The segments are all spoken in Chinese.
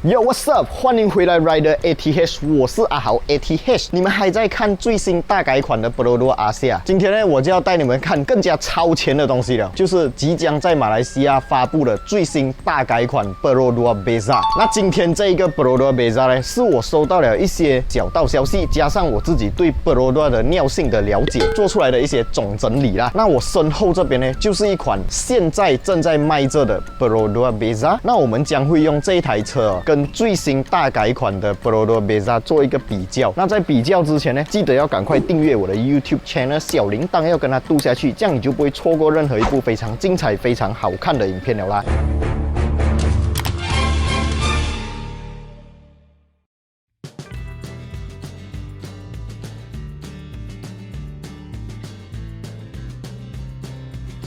Yo, what's up？ 欢迎回来 Rider ATH， 我是阿豪 ATH。你们还在看最新大改款的 Perodua Asia？ 今天呢，我就要带你们看更加超前的东西了，就是即将在马来西亚发布的最新大改款 Perodua Beza。那今天这一个 Perodua Beza 呢，是我收到了一些小道消息，加上我自己对 Perodua 的尿性的了解，做出来的一些总整理啦。那我身后这边呢，就是一款现在正在卖着的 Perodua Beza。那我们将会用这一台车跟最新大改款的 Perodua Beza 做一个比较。那在比较之前呢，记得要赶快订阅我的 YouTube channel， 小铃铛要跟它嘟下去，这样你就不会错过任何一部非常精彩、非常好看的影片了啦。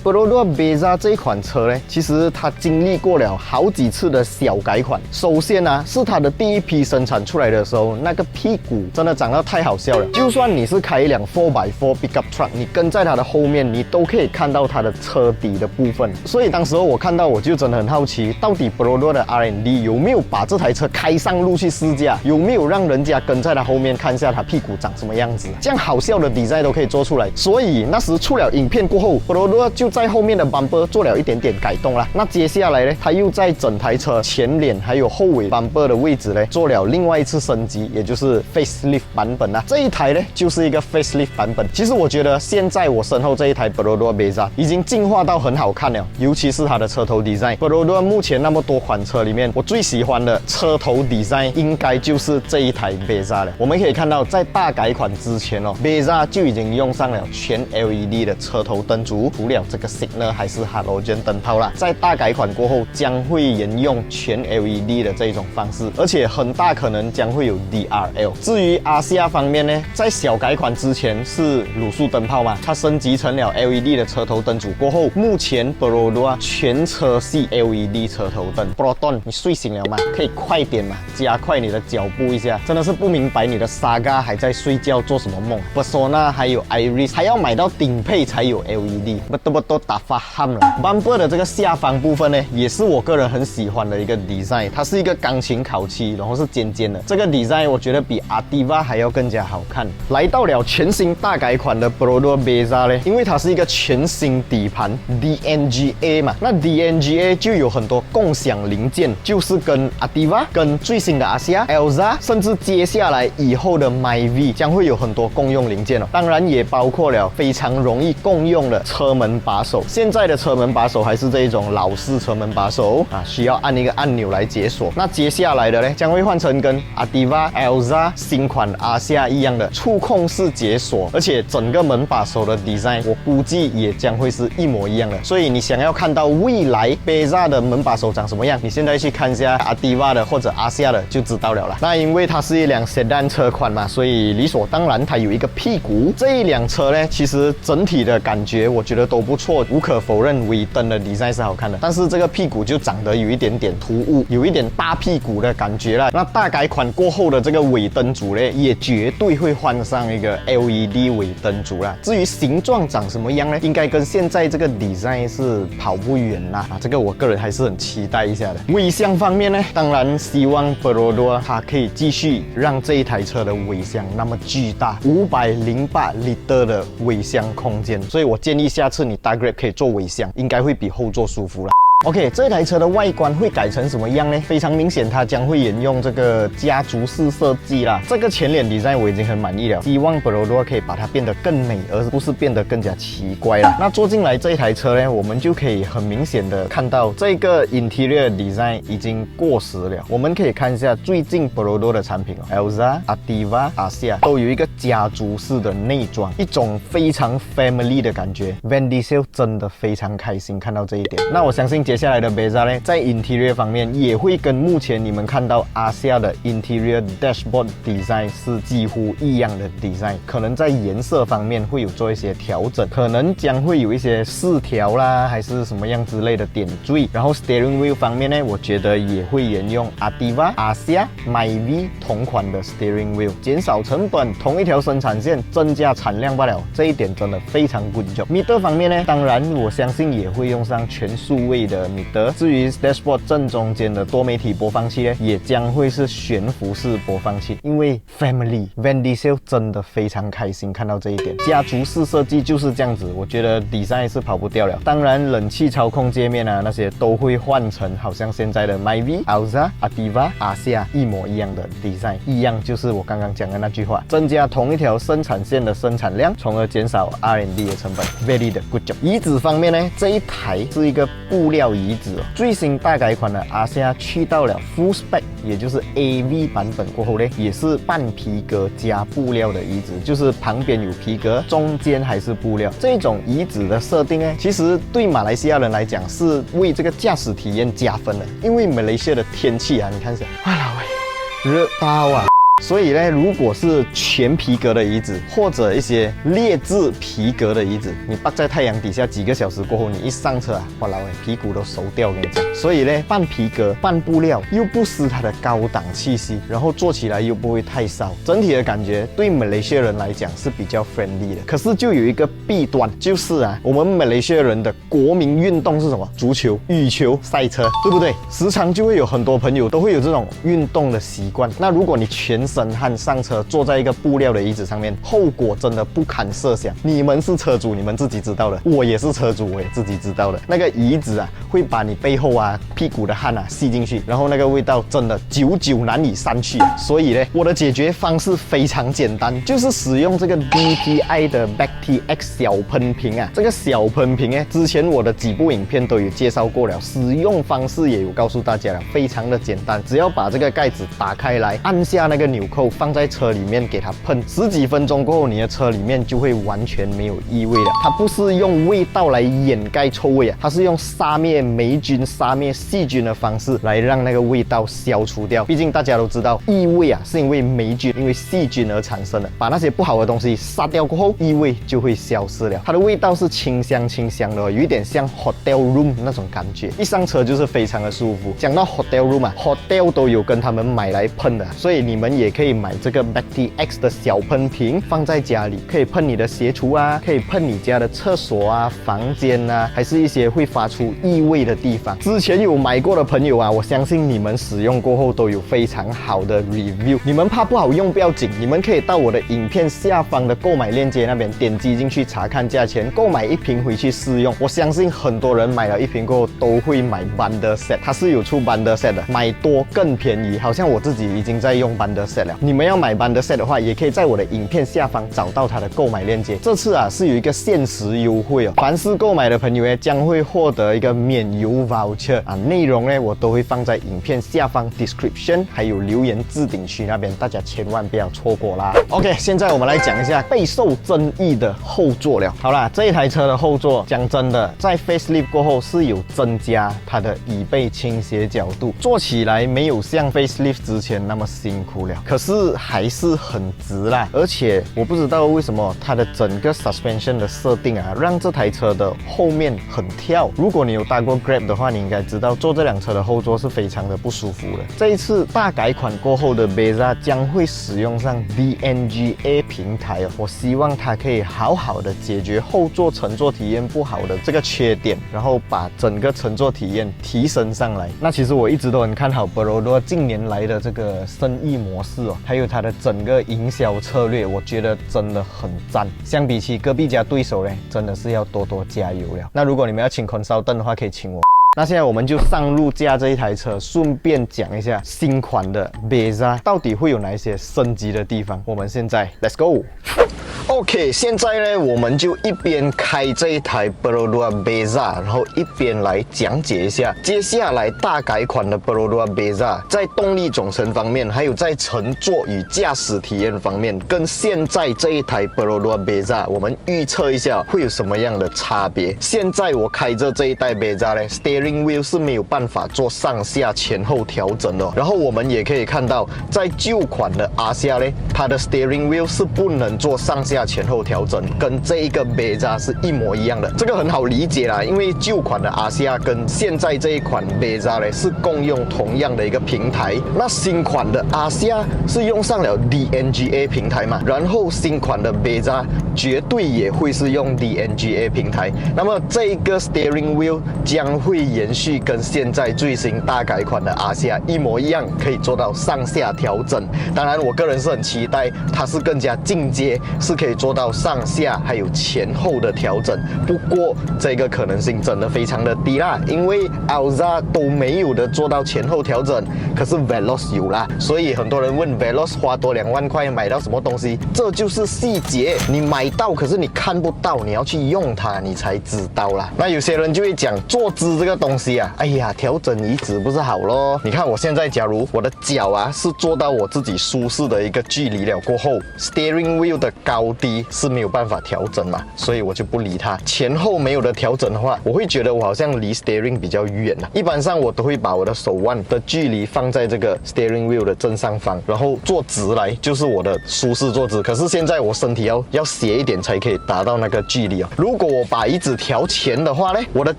Perodua Beza 这一款车呢，其实它经历过了好几次的小改款。首先呢，是它的第一批生产出来的时候，那个屁股真的长得太好笑了。就算你是开一辆 4x4 pickup truck， 你跟在它的后面，你都可以看到它的车底的部分。所以当时候我看到，我就真的很好奇，到底 Perodua 的 R&D 有没有把这台车开上路去试驾，有没有让人家跟在它后面看一下它屁股长什么样子？这样好笑的 design 都可以做出来。所以那时出了影片过后 ，Perodua 就在后面的 bumper 做了一点点改动啦。那接下来呢，他又在整台车前脸还有后尾 bumper 的位置呢，做了另外一次升级，也就是 facelift 版本啦。这一台呢，就是一个 facelift 版本。其实我觉得现在我身后这一台 Perodua Beza 已经进化到很好看了，尤其是它的车头 design。Perodua 目前那么多款车里面，我最喜欢的车头 design 应该就是这一台 Beza 了。我们可以看到，在大改款之前哦 ，Beza 就已经用上了全 LED 的车头灯组，除了这个 signal 还是 halogen 灯泡啦。在大改款过后，将会沿用全 LED 的这一种方式，而且很大可能将会有 DRL。至于Asia方面呢，在小改款之前是卤素灯泡嘛，它升级成了 LED 的车头灯组过后，目前 Perodua 全车系 LED 车头灯。Proton， 你睡醒了吗？可以快点嘛，加快你的脚步一下。真的是不明白你的 Saga 还在睡觉做什么梦。Persona 还有 Iris 还要买到顶配才有 LED， 不都打发汗了。Bumper 的这个下方部分呢，也是我个人很喜欢的一个 design， 它是一个钢琴烤漆，然后是尖尖的。这个 design 我觉得比 Ativa 还要更加好看。来到了全新大改款的 Perodua Beza 呢，因为它是一个全新底盘 DNGA 嘛，那 DNGA 就有很多共享零件，就是跟 Ativa、跟最新的 Asia、Elza， 甚至接下来以后的 Myvi 将会有很多共用零件哦。当然也包括了非常容易共用的车门把手。现在的车门把手还是这一种老式车门把手啊，需要按一个按钮来解锁。那接下来的呢，将会换成跟 Ativa、Elza 新款 Asia 一样的触控式解锁，而且整个门把手的 design 我估计也将会是一模一样的。所以你想要看到未来 Beza 的门把手长什么样，你现在去看一下 Ativa 的或者 Asia 的就知道了啦。那因为它是一辆 sedan 车款嘛，所以理所当然它有一个屁股。这一辆车呢，其实整体的感觉我觉得都不错，无可否认尾灯的 design 是好看的，但是这个屁股就长得有一点点突兀，有一点大屁股的感觉啦。那大改款过后的这个尾灯组呢，也绝对会换上一个 LED 尾灯组啦。至于形状长什么样呢，应该跟现在这个 design 是跑不远啦。这个我个人还是很期待一下的。尾箱方面呢，当然希望 Perodua 它可以继续让这一台车的尾箱那么巨大，508 liter 的尾箱空间，所以我建议下次你搭 Grab 可以坐尾箱，应该会比后座舒服啦。OK， 这台车的外观会改成什么样呢？非常明显，它将会沿用这个家族式设计啦。这个前脸 design 我已经很满意了，希望 Perodua 可以把它变得更美，而不是变得更加奇怪啦。那坐进来这一台车呢，我们就可以很明显的看到这个 interior design 已经过时了。我们可以看一下最近 Perodua 的产品Elza、Ativa、Asia 都有一个家族式的内装，一种非常 family 的感觉。Van Diesel 真的非常开心看到这一点。那我相信接下来的 Beza 呢，在 interior 方面也会跟目前你们看到 Asia 的 interior dashboard design 是几乎一样的 design， 可能在颜色方面会有做一些调整，可能将会有一些饰条啦，还是什么样之类的点缀。然后 steering wheel 方面呢，我觉得也会沿用 Ativa、Asia、Myvi 同款的 steering wheel， 减少成本，同一条生产线增加产量罢了，这一点真的非常 good job。meter 方面呢，当然我相信也会用上全数位的的米德。至于 dashboard 正中间的多媒体播放器呢，也将会是悬浮式播放器。因为 Family Van Diesel 真的非常开心看到这一点，家族式设计就是这样子，我觉得 design 是跑不掉了。当然，冷气操控界面啊那些都会换成好像现在的 Myvi、Alza、Ativa、Asia 一模一样的 design， 一样就是我刚刚讲的那句话，增加同一条生产线的生产量，从而减少 R&D 的成本。Very 的 good job。椅子方面呢，这一台是一个布料椅子哦，最新大改款的 Asia 去到了 Full Spec， 也就是 AV 版本过后呢，也是半皮革加布料的椅子，就是旁边有皮革，中间还是布料。这种椅子的设定呢，其实对马来西亚人来讲是为这个驾驶体验加分的，因为马来西亚的天气啊，你看一下，哇老喂，热到啊！所以呢，如果是全皮革的椅子，或者一些劣质皮革的椅子，你摆在太阳底下几个小时过后，你一上车啊，哇老喂，屁股都熟掉，我跟你讲。所以呢，半皮革、半布料，又不失它的高档气息，然后坐起来又不会太骚，整体的感觉对马来西亚人来讲是比较 friendly 的。可是就有一个弊端，就是啊，我们马来西亚人的国民运动是什么？足球、羽球、赛车，对不对？时常就会有很多朋友都会有这种运动的习惯。那如果你全身汗上车，坐在一个布料的椅子上面，后果真的不堪设想。你们是车主，你们自己知道的；我也是车主，我也自己知道的。那个椅子啊，会把你背后啊、屁股的汗啊吸进去，然后那个味道真的久久难以散去。所以呢，我的解决方式非常简单，就是使用这个 DPI 的 BACTX 小喷瓶啊。这个小喷瓶呢，之前我的几部影片都有介绍过了，使用方式也有告诉大家了，非常的简单，只要把这个盖子打开来，按下那个纽扣，放在车里面给它喷10几分钟过后，你的车里面就会完全没有异味了。它不是用味道来掩盖臭味啊，它是用杀灭霉菌、杀灭细菌的方式来让那个味道消除掉。毕竟大家都知道，异味啊是因为霉菌、因为细菌而产生的。把那些不好的东西杀掉过后，异味就会消失了。它的味道是清香清香的，有一点像 hotel room 那种感觉，一上车就是非常的舒服。讲到 hotel room 啊 ，hotel 都有跟他们买来喷的，所以你们也可以买这个 BACTX 的小喷瓶放在家里，可以喷你的鞋橱啊，可以喷你家的厕所啊、房间啊，还是一些会发出异味的地方。之前有买过的朋友啊，我相信你们使用过后都有非常好的 review。你们怕不好用不要紧，你们可以到我的影片下方的购买链接那边点击进去查看价钱，购买一瓶回去试用。我相信很多人买了一瓶过后都会买 bundle set， 它是有出 bundle set 的，买多更便宜。好像我自己已经在用 bundle set 了。你们要买 bundle set 的话，也可以在我的影片下方找到它的购买链接。这次啊是有一个限时优惠哦，凡是购买的朋友呢将会获得一个免邮 voucher 啊，内容呢我都会放在影片下方 description 还有留言置顶区那边，大家千万不要错过啦。OK， 现在我们来讲一下备受争议的后座了。好啦，这一台车的后座，讲真的，在 facelift 过后是有增加它的椅背倾斜角度，坐起来没有像 facelift 之前那么辛苦了，可是还是很直啦。而且我不知道为什么它的整个 suspension 的设定啊，让这台车的后面很跳。如果你有搭过 Grab 的话，你应该知道坐这辆车的后座是非常的不舒服的。这一次大改款过后的 Beza 将会使用上 DNGA 平台哦，我希望它可以好好的解决后座乘坐体验不好的这个缺点，然后把整个乘坐体验提升上来。那其实我一直都很看好 Perodua 近年来的这个生意模式哦，还有它的整个营销策略，我觉得真的很赞。相比起隔壁家对手呢，真的是要多多加油了。那如果你们要请 consultant 的话，可以请我。那现在我们就上路驾这一台车，顺便讲一下新款的 Beza 到底会有哪一些升级的地方。我们现在 Let's go。OK， 现在呢，我们就一边开这一台 Perodua Beza， 然后一边来讲解一下接下来大改款的 Perodua Beza 在动力总成方面，还有在乘坐与驾驶体验方面，跟现在这一台 Perodua Beza 我们预测一下会有什么样的差别。现在我开着这一台 Beza 呢 ，Steering Wheel 是没有办法做上下前后调整的。然后我们也可以看到，在旧款的 Asia 呢，它的 Steering Wheel 是不能做上下下前后调整，跟这一个 Beza 是一模一样的。这个很好理解啦，因为旧款的阿西亚跟现在这一款 Beza 呢是共用同样的一个平台。那新款的阿西亚是用上了 DNGA 平台嘛，然后新款的 Beza 绝对也会是用 DNGA 平台。那么这一个 steering wheel 将会延续跟现在最新大改款的阿西亚一模一样，可以做到上下调整。当然，我个人是很期待它是更加进阶，是可以做到上下还有前后的调整。不过这个可能性真的非常的低啦，因为 Alza 都没有的做到前后调整，可是 Veloz 有啦。所以很多人问 Veloz 花多2万块买到什么东西？这就是细节，你买到可是你看不到，你要去用它你才知道啦。那有些人就会讲坐姿这个东西啊，哎呀，调整椅子不是好咯？你看我现在假如我的脚啊是做到我自己舒适的一个距离了过后 ，steering wheel 的高低是没有办法调整嘛，所以我就不理它。前后没有的调整的话，我会觉得我好像离 steering 比较远啊。一般上我都会把我的手腕的距离放在这个 steering wheel 的正上方，然后坐直来就是我的舒适坐姿。可是现在我身体要斜一点才可以达到那个距离啊。如果我把椅子调前的话呢，我的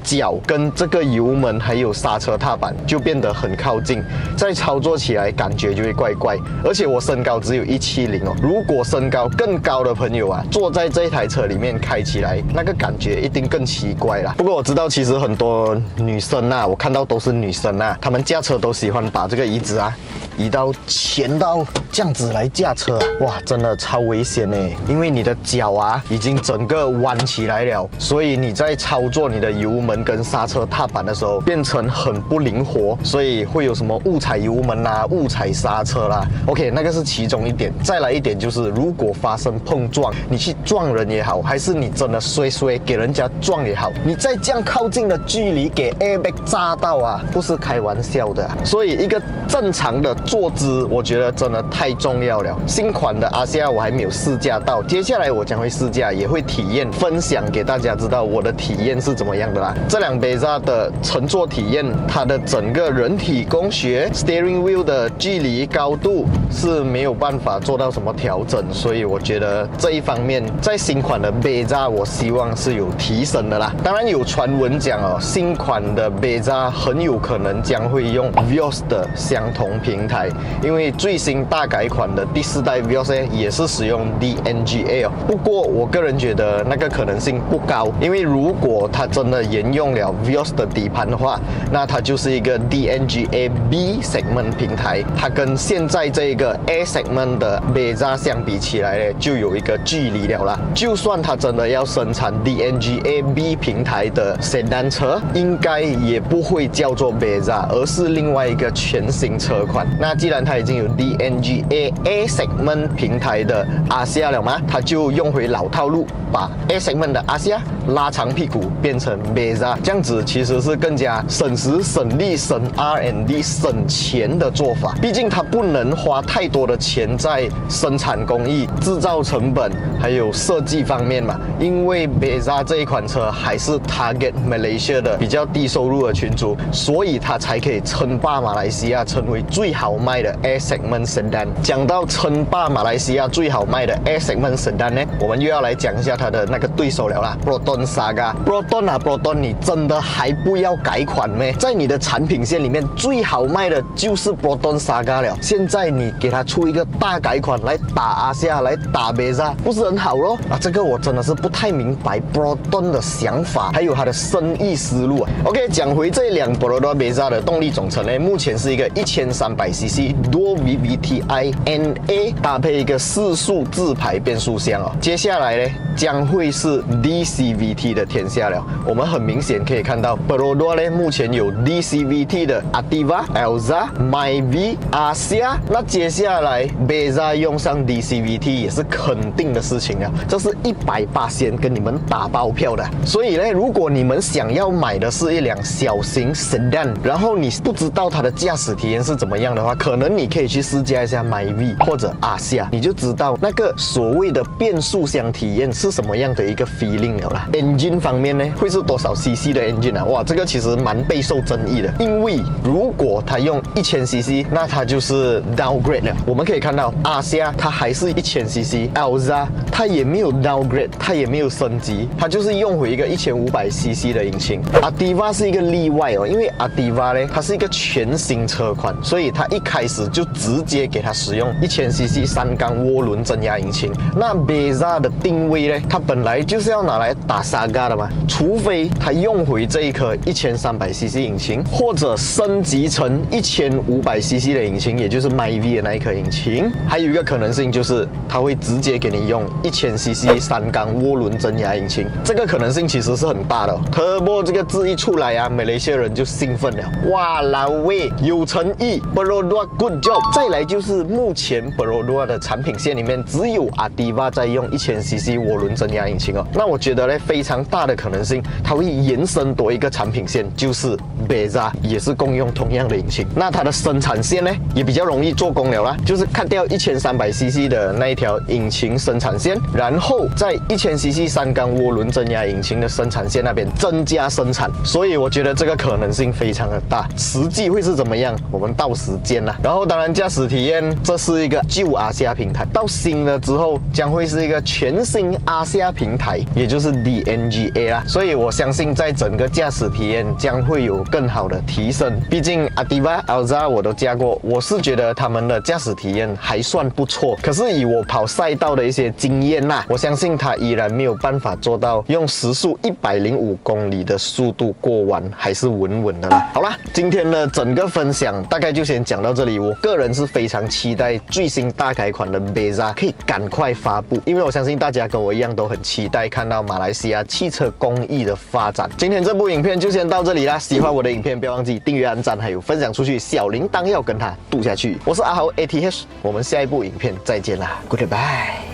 脚跟这个油门还有刹车踏板就变得很靠近，再操作起来感觉就会怪怪。而且我身高只有170哦，如果身高更高的朋友啊，坐在这一台车里面开起来，那个感觉一定更奇怪啦。不过我知道其实很多女生啊，我看到都是女生啊，她们驾车都喜欢把这个椅子啊移到前到这样子来驾车啊，哇，真的超危险耶！因为你的脚啊已经整个弯起来了，所以你在操作你的油门跟刹车踏板的时候变成很不灵活，所以会有什么误踩油门啦、误踩刹车啦。OK， 那个是其中一点。再来一点就是，如果发生碰撞，你去撞人也好，还是你真的衰给人家撞也好，你在这样靠近的距离给 airbag 炸到啊，不是开玩笑的啊。所以一个正常的坐姿，我觉得真的太重要了。新款的阿西亚我还没有试驾到，接下来我将会试驾，也会体验分享给大家知道我的体验是怎么样的啦。这辆 Beza 的乘坐体验，它的整个人体工学 steering wheel 的距离高度是没有办法做到什么调整，所以我觉得这一方面在新款的 Beza 我希望是有提升的啦。当然有传闻讲哦，新款的 Beza 很有可能将会用 Vios 的相同平台，因为最新大改款的第4代 Vios 也是使用 DNGA 哦。不过我个人觉得那个可能性不高，因为如果它真的沿用了 Vios 的底盘的话，那它就是一个 DNGA B segment 平台，它跟现在这个 A segment 的 Beza 相比起来呢，就有一个距离了啦。就算它真的要生产 DNGA B 平台的 sedan 车，应该也不会叫做 Beza， 而是另外一个全新车款。那既然它已经有 DNGA A segment 平台的阿西亚了嘛，它就用回老套路，把 A segment 的阿西亚拉长屁股变成 Beza， 这样子其实是更加省时省力省 R&D 省钱的做法。毕竟它不能花太多的钱在生产工艺、制造成本还有设计方面嘛，因为 Beza 这一款车还是 target Malaysia 的比较低收入的群组，所以它才可以称霸马来西亚，成为最好卖的 A segment sedan。讲到称霸马来西亚最好卖的 A segment sedan 呢，我们又要来讲一下它的那个对手了啦 ，Proton Saga。Proton 你真的还不要改款咩？在你的产品线里面最好卖的就是 Proton Saga 了，现在你给它出一个大改款来打阿西亚，来打 Beza， 不是很好咯？啊，这个我真的是不太明白 Proton 的想法，还有它的生意思路啊。OK， 讲回这辆 Proton Beza 的动力总成呢，目前是一个1300cc Dual VVTi NA 搭配一个4速自排变速箱哦。接下来呢，将会是 DCVT 的天下了。我们很明显可以看到 Proton 呢，目前有 DCVT 的 Activa、Elza、Myvi、Asia， 那接下来 Beza 用上 DCVT 也是肯定的事情了，这是180%跟你们打包票的。所以呢，如果你们想要买的是一辆小型 sedan， 然后你不知道它的驾驶体验是怎么样的话，话，可能你可以去试驾一下 Myvi 或者阿夏，你就知道那个所谓的变速箱体验是什么样的一个 feeling 了啦。Engine 方面呢，会是多少 cc 的 engine 啊？哇，这个其实蛮备受争议的，因为如果它用1000cc，那它就是 downgrade 了。我们可以看到阿夏它还是1000cc，Alza 它也没有 downgrade， 它也没有升级，它就是用回一个1500cc 的引擎。Ativa 是一个例外哦，因为 Ativa 呢，它是一个全新车款，所以它一开始就直接给它使用1000cc 3缸涡轮增压引擎。那 Beza 的定位呢，它本来就是要拿来打 Saga 的嘛，除非它用回这一颗1300cc 引擎，或者升级成1500cc 的引擎，也就是 Myvi 的那一颗引擎。还有一个可能性就是它会直接给你用1000cc 3缸涡轮增压引擎，这个可能性其实是很大的哦。Turbo 这个字一出来啊，马来西亚人就兴奋了，哇，老魏有诚意 ，Perodua good job。再来就是目前 Perodua 的产品线里面只有 Ativa 在用1000cc 涡轮增压引擎哦。那我觉得呢，非常大的可能性，它会延伸多一个产品线，就是 Beza 也是共用同样的引擎。那它的生产线呢，也比较容易做工了啦，就是cut掉1300cc 的那一条引擎生产线，然后在1000cc 3缸涡轮增压引擎的生产线那边增加生产，所以我觉得这个可能性非常的大。实际会是怎么样，我们到时见啦。然后当然驾驶体验，这是一个旧阿夏平台，到新了之后将会是一个全新阿夏平台，也就是 DNGA 啦。所以我相信在整个驾驶体验将会有更好的提升。毕竟 Ativa、Alza 我都驾过，我是觉得他们的驾驶体验还算不错。可是以我跑赛道的一些经验啦，我相信它依然没有办法做到用时速105公里的速度过弯，还是稳稳的啦。好啦，今天的整个分享大概就先讲到这里。我个人是非常期待最新大改款的 Beza 可以赶快发布，因为我相信大家跟我一样都很期待看到马来西亚汽车工艺的发展。今天这部影片就先到这里啦，喜欢我的影片不要忘记订阅、按赞，还有分享出去，小铃铛要跟它度下去。我是阿豪 ATH， 我们下一部影片再见啦 ，Goodbye。